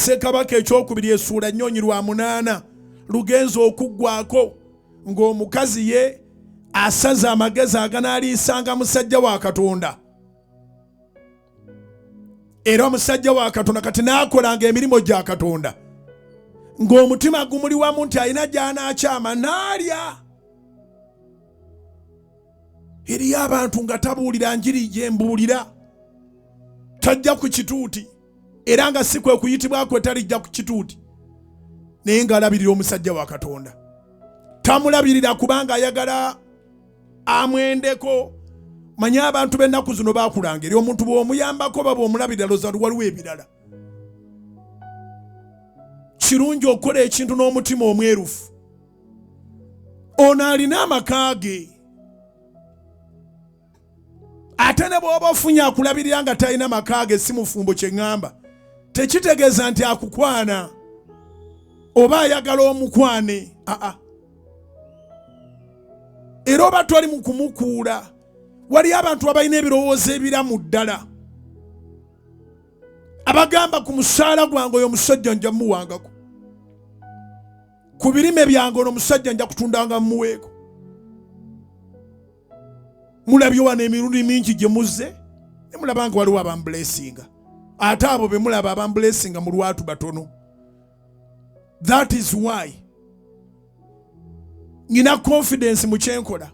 Ssekabaka ekyokubiri essuula nnyonyi lwa 8 lugenza okuggwako ng'omukazi ye asaze amagezi aganaaliisanga musajja wa Katonda. Era omusajja wa Katonda kati n'akolanga emirimu gya Katonda ng'omutima gumuli wamu nti alina gy'anaakyama n'alya. Eriyo abantu nga tabuulira njiri gye mbuulira, tajja ku kituuti, era nga si kwe kuyitibwa kwe talijja ku kituuti, naye ng'alabirira omusajja wa Katonda. Tamulabirira kubanga ayagala amwendeko. Manya abantu b'ennaku zino baakulanga eri omuntu bw'omuyambako baba omulabirira loza waliwo ebirala. Kirungi okukola ekintu n'omutima omwerufu. Ono alina amaka ge, ate ne bw'oba ofunye akulabirira nga talina maka ge si mufumbo kye ŋŋamba, tekitegeeza nti akukwana oba ayagala omukwane. Era oba twali mu kumukuula, waliyo abantu abalina ebirowoozo ebiramu ddala, abagamba ku musaala gwange oyo omusajja nja muwangako, ku birime byange ono omusajja nja kutundanga mumuweeko. Mulabye wano emirundi mingi gye muzze ne mulaba nga waliwo abambulesinga, ate abo be mulaba abambulesinga mu lwatu batono. That is why nina confidence mu kyenkola,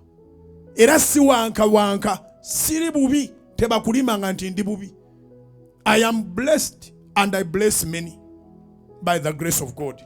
era si wanka siri bubi, tebakulimanga nti ndi bubi. I am blessed and I bless many by the grace of God.